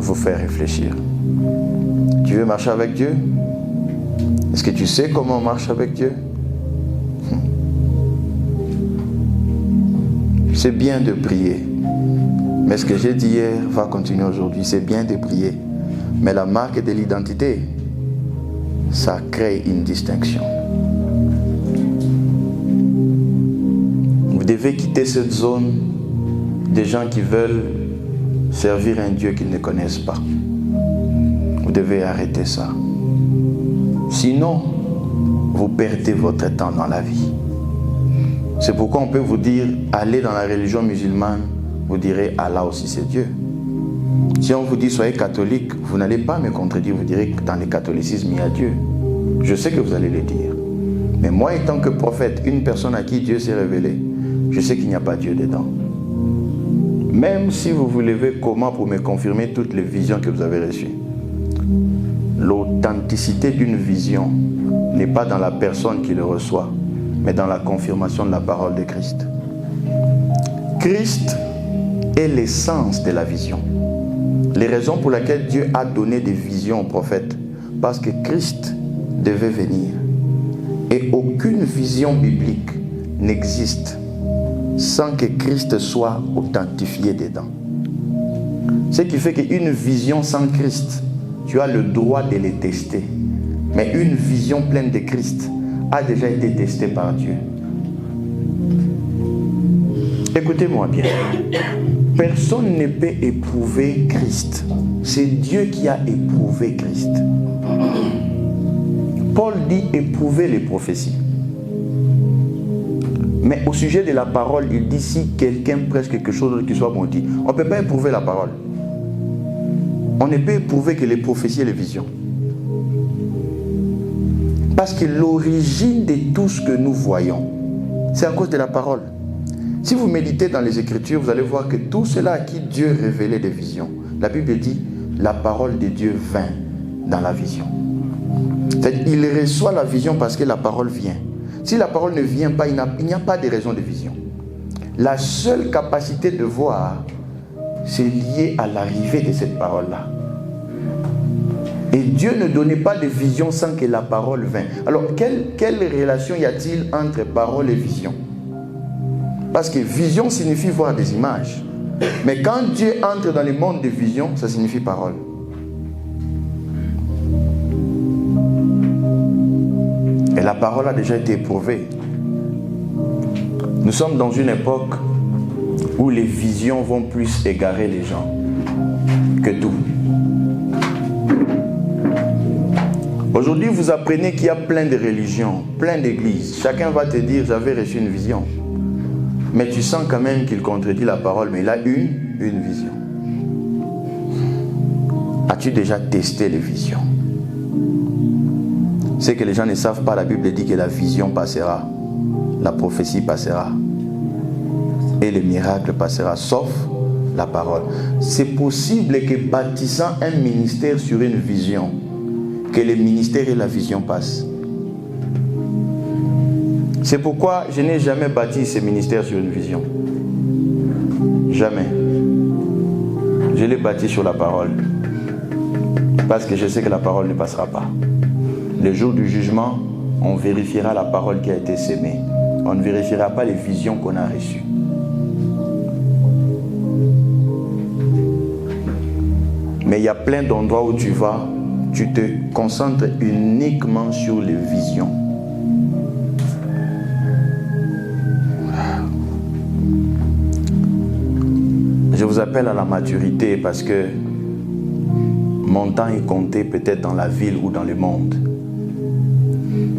vous faire réfléchir. Tu veux marcher avec Dieu? Est-ce que tu sais comment on marche avec Dieu? C'est bien de prier. Mais ce que j'ai dit hier va continuer aujourd'hui. C'est bien de prier. Mais la marque de l'identité, ça crée une distinction. Vous devez quitter cette zone des gens qui veulent servir un Dieu qu'ils ne connaissent pas. Vous devez arrêter ça. Sinon, vous perdez votre temps dans la vie. C'est pourquoi on peut vous dire, allez dans la religion musulmane, vous direz, Allah aussi c'est Dieu. Si on vous dit, soyez catholique, vous n'allez pas me contredire, vous direz que dans le catholicisme, il y a Dieu. Je sais que vous allez le dire. Mais moi, étant que prophète, une personne à qui Dieu s'est révélé, je sais qu'il n'y a pas Dieu dedans. Même si vous vous levez comment pour me confirmer toutes les visions que vous avez reçues, l'authenticité d'une vision n'est pas dans la personne qui le reçoit, mais dans la confirmation de la parole de Christ. Christ est l'essence de la vision. Les raisons pour lesquelles Dieu a donné des visions aux prophètes, parce que Christ devait venir. Et aucune vision biblique n'existe sans que Christ soit authentifié dedans. Ce qui fait qu'une vision sans Christ, tu as le droit de les tester. Mais une vision pleine de Christ a déjà été testée par Dieu. Écoutez-moi bien. Personne ne peut éprouver Christ. C'est Dieu qui a éprouvé Christ. Paul dit éprouver les prophéties. Mais au sujet de la parole, il dit si quelqu'un prêche quelque chose qui soit maudit. On ne peut pas éprouver la parole. On ne peut éprouver que les prophéties et les visions. Parce que l'origine de tout ce que nous voyons, c'est à cause de la parole. Si vous méditez dans les Écritures, vous allez voir que tout cela à qui Dieu révélait des visions. La Bible dit, la parole de Dieu vint dans la vision. C'est-à-dire, il reçoit la vision parce que la parole vient. Si la parole ne vient pas, il n'y a pas de raison de vision. La seule capacité de voir, c'est lié à l'arrivée de cette parole-là. Et Dieu ne donnait pas de vision sans que la parole vienne. Alors, quelle relation y a-t-il entre parole et vision? Parce que vision signifie voir des images. Mais quand Dieu entre dans le monde de vision, ça signifie parole. Et la parole a déjà été éprouvée. Nous sommes dans une époque où les visions vont plus égarer les gens que tout. Aujourd'hui, vous apprenez qu'il y a plein de religions, plein d'églises. Chacun va te dire, j'avais reçu une vision. Mais tu sens quand même qu'il contredit la parole, mais il a une vision. As-tu déjà testé les visions? C'est que les gens ne savent pas, la Bible dit que la vision passera, la prophétie passera, et le miracle passera, sauf la parole. C'est possible que bâtissant un ministère sur une vision, que le ministère et la vision passent. C'est pourquoi je n'ai jamais bâti ce ministère sur une vision. Jamais. Je l'ai bâti sur la parole. Parce que je sais que la parole ne passera pas. Le jour du jugement, on vérifiera la parole qui a été sémée. On ne vérifiera pas les visions qu'on a reçues. Mais il y a plein d'endroits où tu vas, tu te concentres uniquement sur les visions. Je vous appelle à la maturité parce que mon temps est compté peut-être dans la ville ou dans le monde.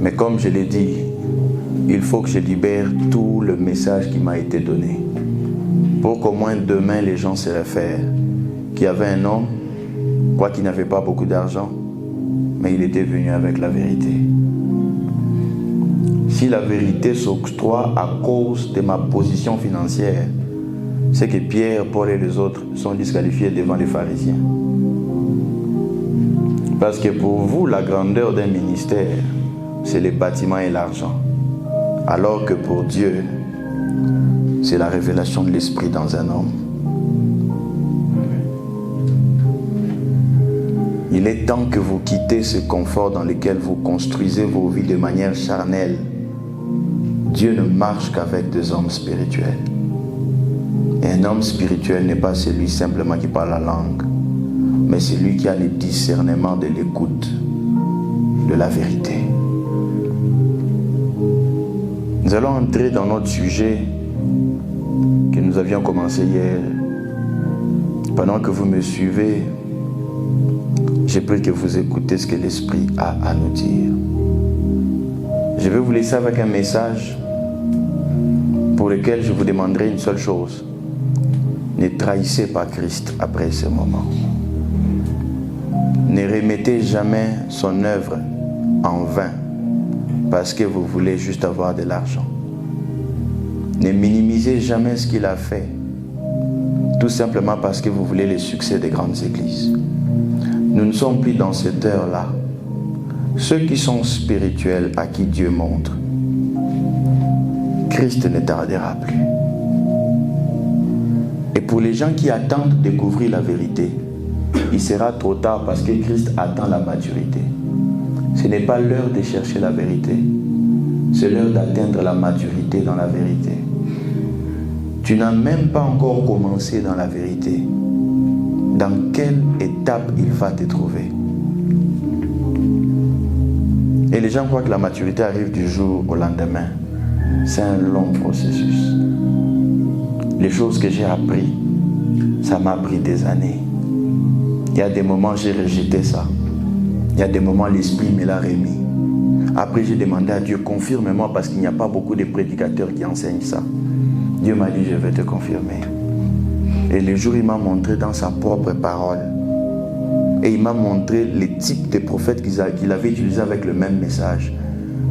Mais comme je l'ai dit, il faut que je libère tout le message qui m'a été donné. Pour qu'au moins demain les gens se réfèrent. Qu'il y avait un homme, quoi qu'il n'avait pas beaucoup d'argent, mais il était venu avec la vérité. Si la vérité s'octroie à cause de ma position financière, c'est que Pierre, Paul et les autres sont disqualifiés devant les pharisiens. Parce que pour vous, la grandeur d'un ministère, c'est les bâtiments et l'argent. Alors que pour Dieu, c'est la révélation de l'esprit dans un homme. Il est temps que vous quittez ce confort dans lequel vous construisez vos vies de manière charnelle. Dieu ne marche qu'avec des hommes spirituels. Et un homme spirituel n'est pas celui simplement qui parle la langue, mais celui qui a le discernement de l'écoute de la vérité. Nous allons entrer dans notre sujet que nous avions commencé hier. Pendant que vous me suivez, j'ai pris que vous écoutez ce que l'Esprit a à nous dire. Je vais vous laisser avec un message pour lequel je vous demanderai une seule chose. Ne trahissez pas Christ après ce moment. Ne remettez jamais son œuvre en vain parce que vous voulez juste avoir de l'argent. Ne minimisez jamais ce qu'il a fait tout simplement parce que vous voulez le succès des grandes églises. Nous ne sommes plus dans cette heure-là. Ceux qui sont spirituels, à qui Dieu montre, Christ ne tardera plus. Et pour les gens qui attendent de découvrir la vérité, il sera trop tard parce que Christ attend la maturité. Ce n'est pas l'heure de chercher la vérité, c'est l'heure d'atteindre la maturité dans la vérité. Tu n'as même pas encore commencé dans la vérité. Dans quelle étape il va te trouver? Et les gens croient que la maturité arrive du jour au lendemain. C'est un long processus. Les choses que j'ai appris, ça m'a pris des années. Il y a des moments j'ai rejeté ça. Il y a des moments l'Esprit me l'a remis. Après j'ai demandé à Dieu, confirme-moi parce qu'il n'y a pas beaucoup de prédicateurs qui enseignent ça. Dieu m'a dit, je vais te confirmer. Et le jour, il m'a montré dans sa propre parole. Et il m'a montré les types de prophètes qu'il avait utilisés avec le même message.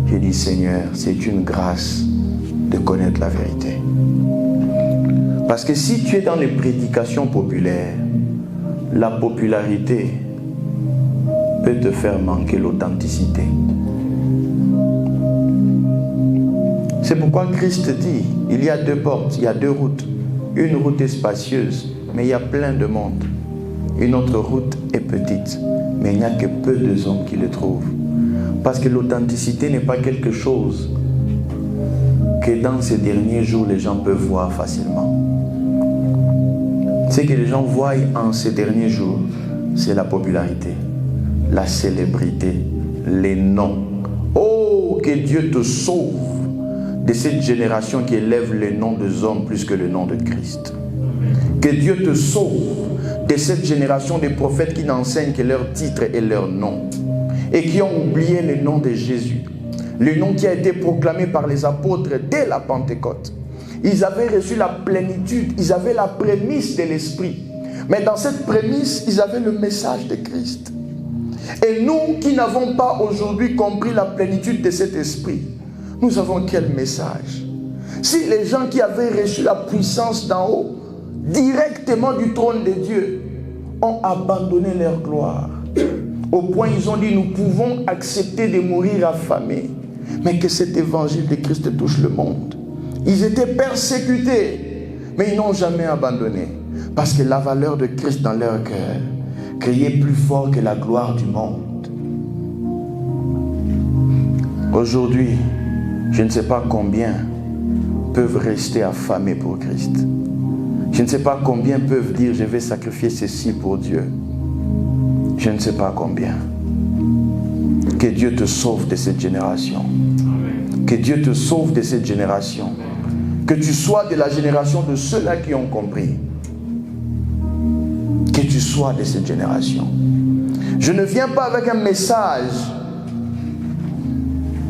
J'ai dit, Seigneur, c'est une grâce de connaître la vérité. Parce que si tu es dans les prédications populaires, la popularité peut te faire manquer l'authenticité. C'est pourquoi Christ dit, il y a deux portes, il y a deux routes. Une route est spacieuse, mais il y a plein de monde. Une autre route est petite, mais il n'y a que peu de hommes qui le trouvent. Parce que l'authenticité n'est pas quelque chose que dans ces derniers jours, les gens peuvent voir facilement. Ce que les gens voient en ces derniers jours, c'est la popularité, la célébrité, les noms. Oh, que Dieu te sauve de cette génération qui élève le nom des hommes plus que le nom de Christ. Que Dieu te sauve de cette génération de prophètes qui n'enseignent que leur titre et leur nom et qui ont oublié le nom de Jésus, le nom qui a été proclamé par les apôtres dès la Pentecôte. Ils avaient reçu la plénitude, ils avaient la prémisse de l'Esprit, mais dans cette prémisse, ils avaient le message de Christ. Et nous qui n'avons pas aujourd'hui compris la plénitude de cet Esprit, nous avons quel message? Si les gens qui avaient reçu la puissance d'en haut, directement du trône de Dieu, ont abandonné leur gloire, au point ils ont dit, nous pouvons accepter de mourir affamés, mais que cet évangile de Christ touche le monde. Ils étaient persécutés, mais ils n'ont jamais abandonné, parce que la valeur de Christ dans leur cœur criait plus fort que la gloire du monde. Aujourd'hui, je ne sais pas combien peuvent rester affamés pour Christ. Je ne sais pas combien peuvent dire, je vais sacrifier ceci pour Dieu. Je ne sais pas combien. Que Dieu te sauve de cette génération. Que Dieu te sauve de cette génération. Que tu sois de la génération de ceux-là qui ont compris. Que tu sois de cette génération. Je ne viens pas avec un message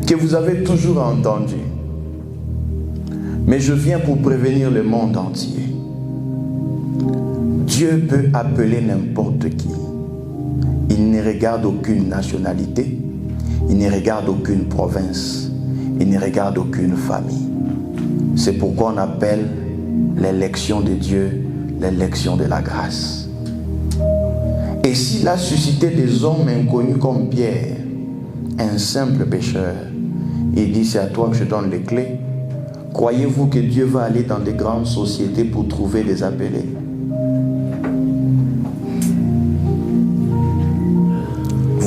que vous avez toujours entendu. Mais je viens pour prévenir le monde entier. Dieu peut appeler n'importe qui. Il ne regarde aucune nationalité. Il ne regarde aucune province. Il ne regarde aucune famille. C'est pourquoi on appelle l'élection de Dieu l'élection de la grâce. Et s'il a suscité des hommes inconnus comme Pierre, un simple pécheur, il dit, c'est à toi que je donne les clés. Croyez-vous que Dieu va aller dans des grandes sociétés pour trouver des appelés?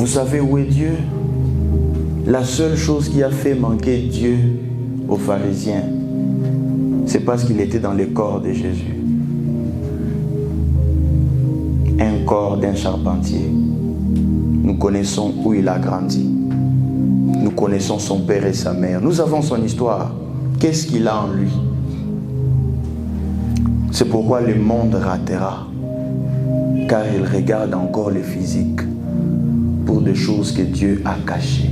savez où est Dieu? La seule chose qui a fait manquer Dieu aux pharisiens, c'est parce qu'il était dans le corps de Jésus. Un corps d'un charpentier. Nous connaissons où il a grandi. Nous connaissons son père et sa mère. Nous avons son histoire. Qu'est-ce qu'il a en lui? C'est pourquoi le monde ratera. Car il regarde encore le physique pour des choses que Dieu a cachées.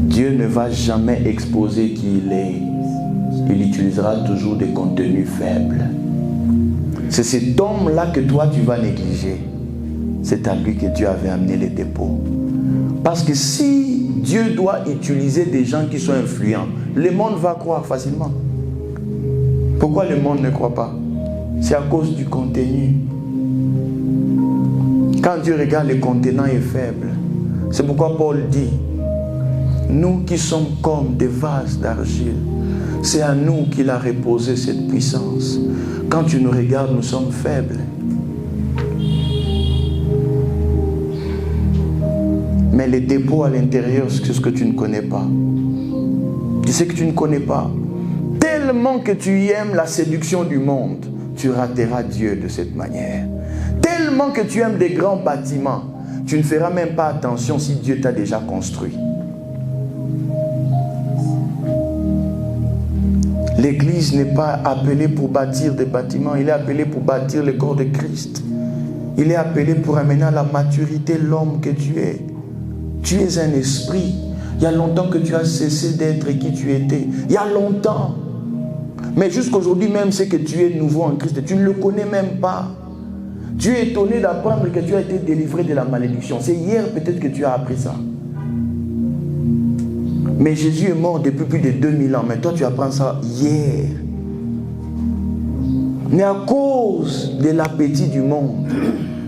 Dieu ne va jamais exposer qui il est. Il utilisera toujours des contenus faibles. C'est cet homme-là que toi tu vas négliger. C'est à lui que Dieu avait amené les dépôts. Parce que si Dieu doit utiliser des gens qui sont influents, le monde va croire facilement. Pourquoi le monde ne croit pas? C'est à cause du contenu. Quand Dieu regarde, le contenant est faible. C'est pourquoi Paul dit, nous qui sommes comme des vases d'argile, c'est à nous qu'il a reposé cette puissance. Quand tu nous regardes, nous sommes faibles. Mais les dépôts à l'intérieur, c'est ce que tu ne connais pas. Tu sais que tu ne connais pas. Tellement que tu aimes la séduction du monde, tu rateras Dieu de cette manière. Tellement que tu aimes des grands bâtiments, tu ne feras même pas attention si Dieu t'a déjà construit. L'Église n'est pas appelée pour bâtir des bâtiments, il est appelé pour bâtir le corps de Christ. Il est appelé pour amener à la maturité l'homme que tu es. Tu es un esprit. Il y a longtemps que tu as cessé d'être qui tu étais. Il y a longtemps. Mais jusqu'aujourd'hui même, c'est que tu es nouveau en Christ. Tu ne le connais même pas. Tu es étonné d'apprendre que tu as été délivré de la malédiction. C'est hier peut-être que tu as appris ça. Mais Jésus est mort depuis plus de 2000 ans. Mais toi, tu apprends ça hier. Mais à cause de l'appétit du monde,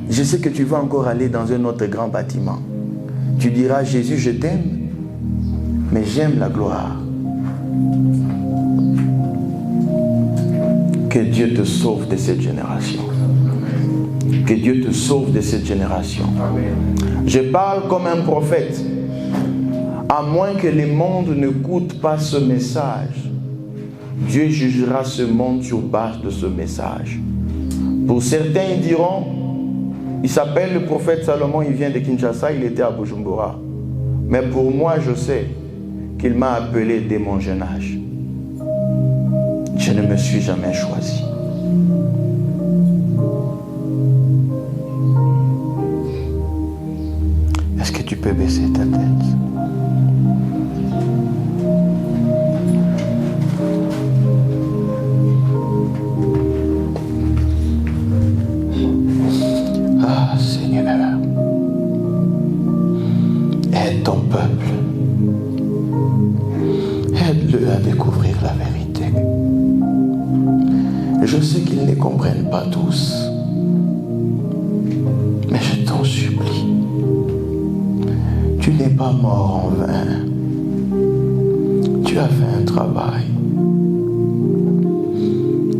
je sais que tu vas encore aller dans un autre grand bâtiment. Tu diras, Jésus, je t'aime, mais j'aime la gloire. Que Dieu te sauve de cette génération. Que Dieu te sauve de cette génération. Je parle comme un prophète. À moins que le monde n'écoute pas ce message, Dieu jugera ce monde sur base de ce message. Pour certains, ils diront, il s'appelle le prophète Salomon, il vient de Kinshasa, il était à Bujumbura. Mais pour moi, je sais qu'il m'a appelé dès mon jeune âge. Je ne me suis jamais choisi. Est-ce que tu peux baisser ta tête? Ah, Seigneur, aide ton peuple. Aide-le à découvrir la vérité. Je sais qu'ils ne comprennent pas tous, mais je t'en supplie. Tu n'es pas mort en vain. Tu as fait un travail.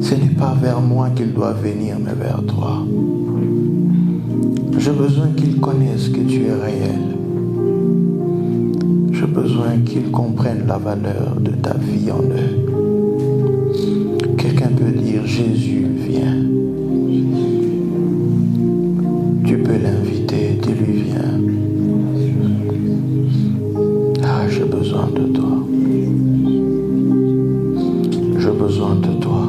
Ce n'est pas vers moi qu'il doit venir, mais vers toi. J'ai besoin qu'ils connaissent que tu es réel. J'ai besoin qu'ils comprennent la valeur de ta vie en eux. Quelqu'un peut dire, Jésus, viens. Tu peux l'inviter, dis-lui, viens. Ah, j'ai besoin de toi. J'ai besoin de toi.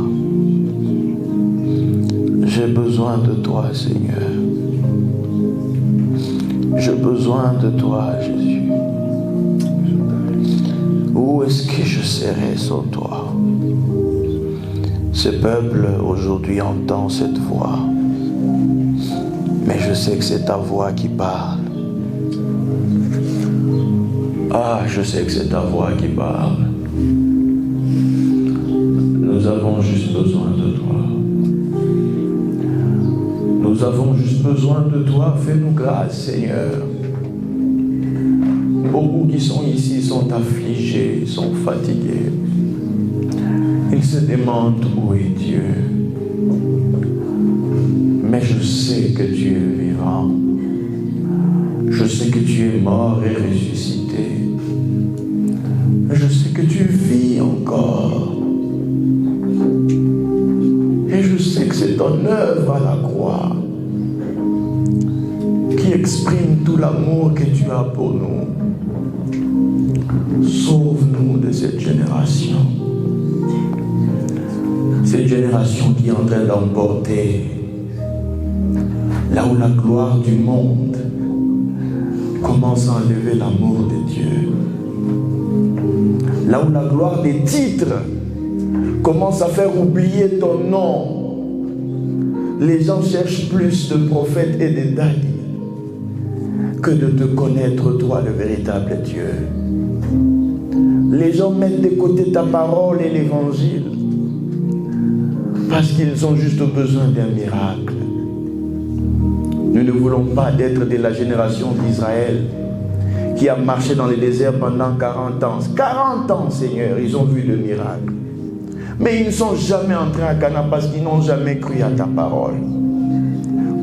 J'ai besoin de toi, Seigneur. J'ai besoin de toi, Jésus. Où est-ce que je serai sans toi? Ce peuple aujourd'hui entend cette voix. Mais je sais que c'est ta voix qui parle. Ah, je sais que c'est ta voix qui parle. Nous avons juste besoin de toi. Nous avons juste besoin de toi. Fais-nous grâce, Seigneur. Beaucoup qui sont ici sont affligés, sont fatigués. Ils se demandent où est Dieu. Mais je sais que Dieu est vivant. Je sais que tu es mort et ressuscité. Je sais que tu vis encore. Et je sais que c'est ton œuvre à la croix qui exprime tout l'amour que tu as pour nous. Sauve-nous de cette génération. Cette génération qui est en train d'emporter là où la gloire du monde commence à enlever l'amour de Dieu. Là où la gloire des titres commence à faire oublier ton nom. Les gens cherchent plus de prophètes et de dadis que de te connaître toi, le véritable Dieu. Les gens mettent de côté ta parole et l'évangile parce qu'ils ont juste besoin d'un miracle. Nous ne voulons pas être de la génération d'Israël qui a marché dans le désert pendant 40 ans. 40 ans, Seigneur, ils ont vu le miracle. Mais ils ne sont jamais entrés à Canaan parce qu'ils n'ont jamais cru à ta parole.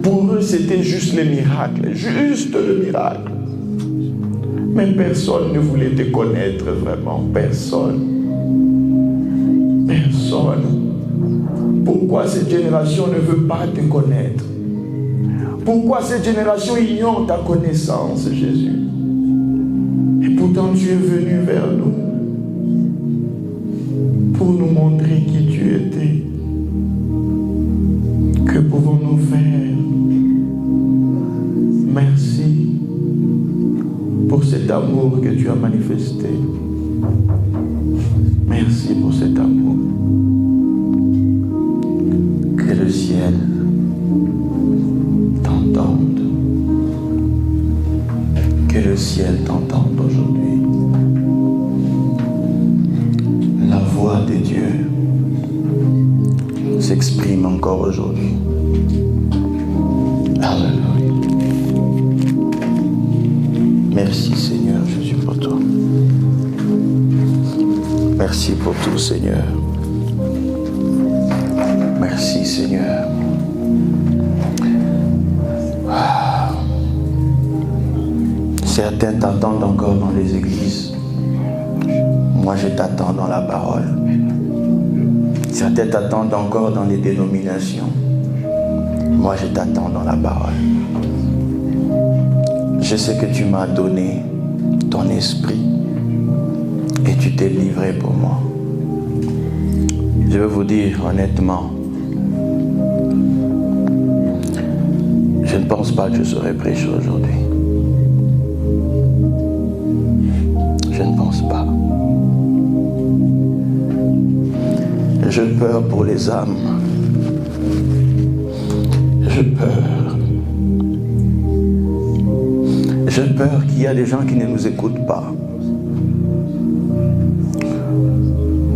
Pour eux, c'était juste le miracle, juste le miracle. Mais personne ne voulait te connaître vraiment, personne. Personne. Pourquoi cette génération ne veut pas te connaître? Pourquoi cette génération ignore ta connaissance, Jésus? Et pourtant tu es venu vers nous pour nous montrer qui tu étais. Que pouvons-nous faire? Merci pour cet amour que tu as manifesté. Merci pour cet amour. Que le ciel t'entende. Que le ciel t'entende aujourd'hui. La voix de Dieu s'exprime encore aujourd'hui. Alléluia. Merci Seigneur Jésus pour toi. Merci pour tout Seigneur. Merci Seigneur. Certains t'attendent encore dans les églises. Moi je t'attends dans la parole. Certains t'attendent encore dans les dénominations. Moi je t'attends dans la parole. Je sais que tu m'as donné ton esprit et tu t'es livré pour moi. Je veux vous dire honnêtement, je ne pense pas que je serai prêché aujourd'hui. Je ne pense pas. J'ai peur pour les âmes. J'ai peur. J'ai peur qu'il y a des gens qui ne nous écoutent pas.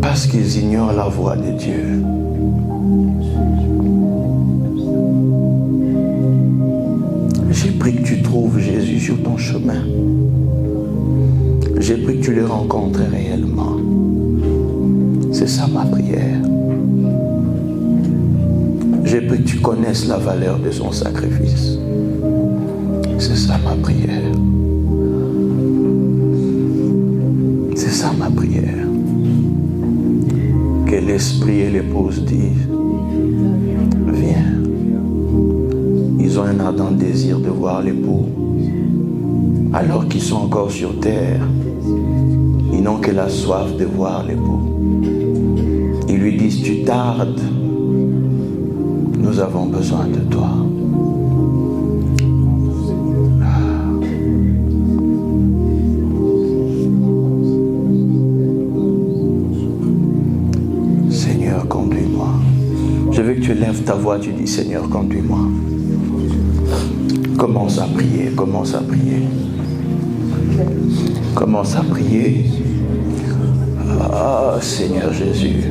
Parce qu'ils ignorent la voix de Dieu. J'ai pris que tu trouves Jésus sur ton chemin. J'ai pris que tu le rencontres réellement. C'est ça ma prière. J'ai pris que tu connaisses la valeur de son sacrifice. C'est ça ma prière. C'est ça ma prière. Que l'esprit et l'épouse disent, viens. Ils ont un ardent désir de voir l'époux. Alors qu'ils sont encore sur terre, ils n'ont que la soif de voir l'époux. Ils lui disent, tu tardes, nous avons besoin de toi. Seigneur, conduis-moi. Je veux que tu lèves ta voix, tu dis, Seigneur, conduis-moi. Commence à prier, commence à prier. Commence à prier. Ah, Seigneur Jésus.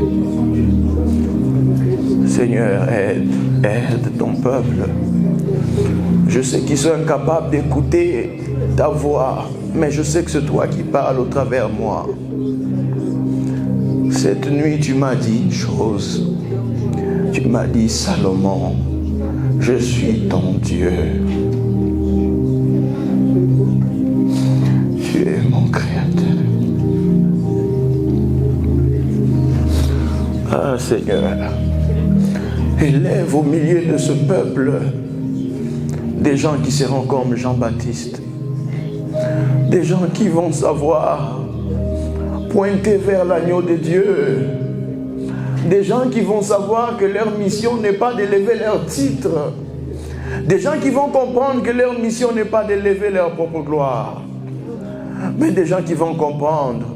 Seigneur, aide ton peuple. Je sais qu'ils sont incapables d'écouter ta voix, mais je sais que c'est toi qui parles au travers de moi. Cette nuit, tu m'as dit une chose. Tu m'as dit, Salomon, je suis ton Dieu. Ah Seigneur, élève au milieu de ce peuple des gens qui seront comme Jean-Baptiste, des gens qui vont savoir pointer vers l'agneau de Dieu, des gens qui vont savoir que leur mission n'est pas d'élever leur titre, des gens qui vont comprendre que leur mission n'est pas d'élever leur propre gloire, mais des gens qui vont comprendre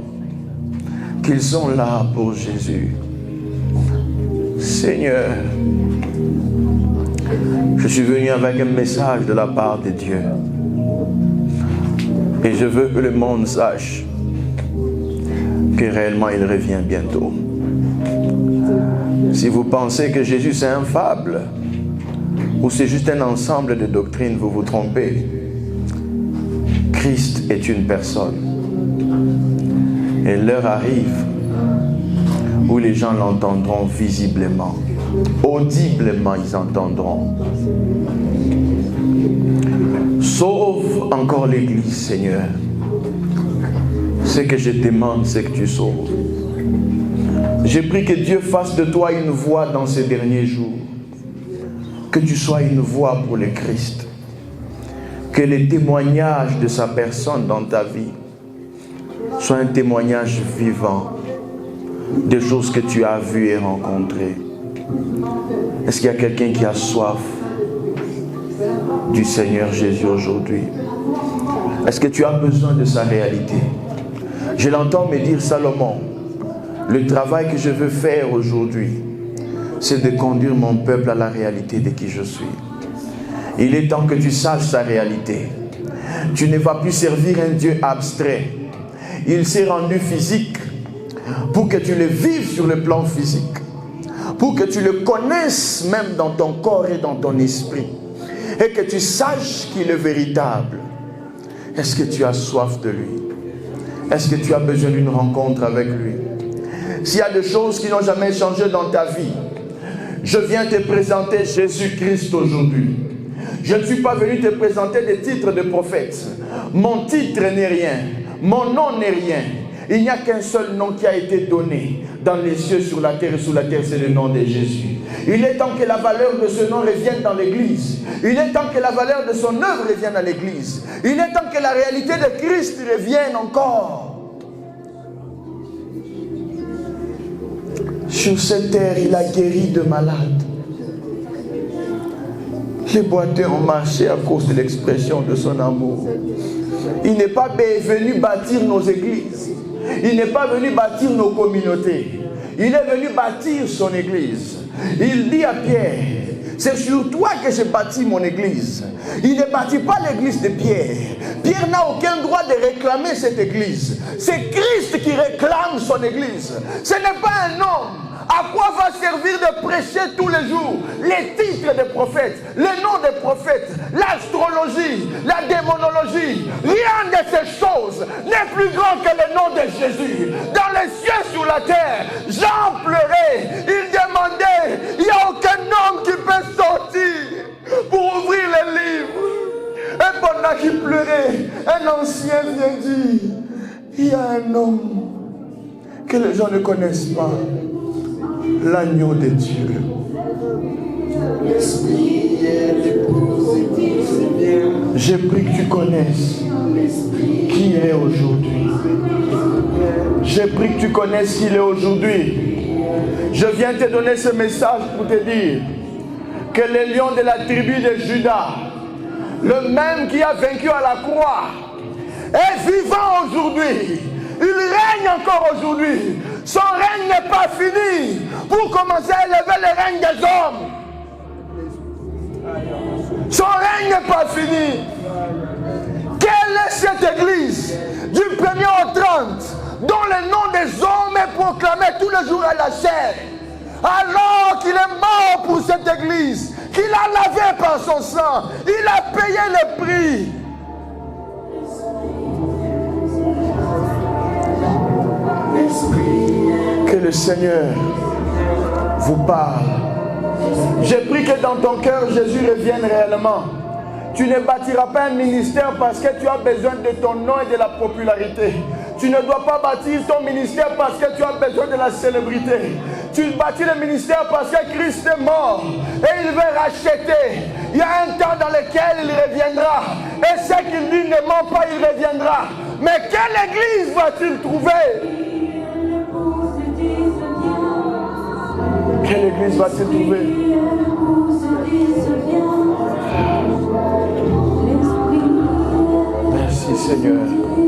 qu'ils sont là pour Jésus. Seigneur, je suis venu avec un message de la part de Dieu. Et je veux que le monde sache que réellement il revient bientôt. Si vous pensez que Jésus c'est une fable, ou c'est juste un ensemble de doctrines, vous vous trompez. Christ est une personne. Et l'heure arrive où les gens l'entendront visiblement. Audiblement, ils entendront. Sauve encore l'Église, Seigneur. Ce que je demande, c'est que tu sauves. J'ai pris que Dieu fasse de toi une voix dans ces derniers jours. Que tu sois une voix pour le Christ. Que les témoignages de sa personne dans ta vie soient un témoignage vivant des choses que tu as vues et rencontrées. Est-ce qu'il y a quelqu'un qui a soif du Seigneur Jésus aujourd'hui? Est-ce que tu as besoin de sa réalité? Je l'entends me dire, Salomon, le travail que je veux faire aujourd'hui, c'est de conduire mon peuple à la réalité de qui je suis. Il est temps que tu saches sa réalité. Tu ne vas plus servir un Dieu abstrait. Il s'est rendu physique pour que tu le vives sur le plan physique, pour que tu le connaisses même dans ton corps et dans ton esprit, et que tu saches qu'il est véritable. Est-ce que tu as soif de lui? Est-ce que tu as besoin d'une rencontre avec lui? S'il y a des choses qui n'ont jamais changé dans ta vie, je viens te présenter Jésus-Christ aujourd'hui. Je ne suis pas venu te présenter des titres de prophète. Mon titre n'est rien. Mon nom n'est rien. Il n'y a qu'un seul nom qui a été donné dans les cieux, sur la terre et sous la terre, c'est le nom de Jésus. Il est temps que la valeur de ce nom revienne dans l'Église. Il est temps que la valeur de son œuvre revienne dans l'Église. Il est temps que la réalité de Christ revienne encore. Sur cette terre, il a guéri de malades. Les boiteux ont marché à cause de l'expression de son amour. Il n'est pas venu bâtir nos églises. Il n'est pas venu bâtir nos communautés. Il est venu bâtir son église. Il dit à Pierre, c'est sur toi que j'ai bâti mon église. Il ne bâtit pas l'église de Pierre. Pierre n'a aucun droit de réclamer cette église. C'est Christ qui réclame son église. Ce n'est pas un homme. À quoi va servir de prêcher tous les jours les titres des prophètes, les noms des prophètes, l'astrologie, la démonologie? Rien de ces choses n'est plus grand que le nom de Jésus. Dans les cieux, sur la terre, Jean pleurait, il demandait, il n'y a aucun homme qui peut sortir pour ouvrir les livres. Et pendant qu'il pleurait, un ancien vient dire, il y a un homme que les gens ne connaissent pas. L'agneau de Dieu. J'ai pris que tu connaisses qui il est aujourd'hui. J'ai pris que tu connaisses qui il est aujourd'hui. Je viens te donner ce message pour te dire que le lion de la tribu de Juda, le même qui a vaincu à la croix, est vivant aujourd'hui. Il règne encore aujourd'hui. Son règne n'est pas fini pour commencer à élever le règne des hommes. Son règne n'est pas fini. Quelle est cette église du 1er au 30 dont le nom des hommes est proclamé tous les jours à la chair, alors qu'il est mort pour cette église, qu'il a lavé par son sang, il a payé le prix. Que le Seigneur vous parle. J'ai pris que dans ton cœur, Jésus revienne réellement. Tu ne bâtiras pas un ministère parce que tu as besoin de ton nom et de la popularité. Tu ne dois pas bâtir ton ministère parce que tu as besoin de la célébrité. Tu bâtis le ministère parce que Christ est mort et il veut racheter. Il y a un temps dans lequel il reviendra. Et ce qu'il dit ne ment pas, il reviendra. Mais quelle église va-t-il trouver? Quelle église va-t-il trouver? Merci Seigneur.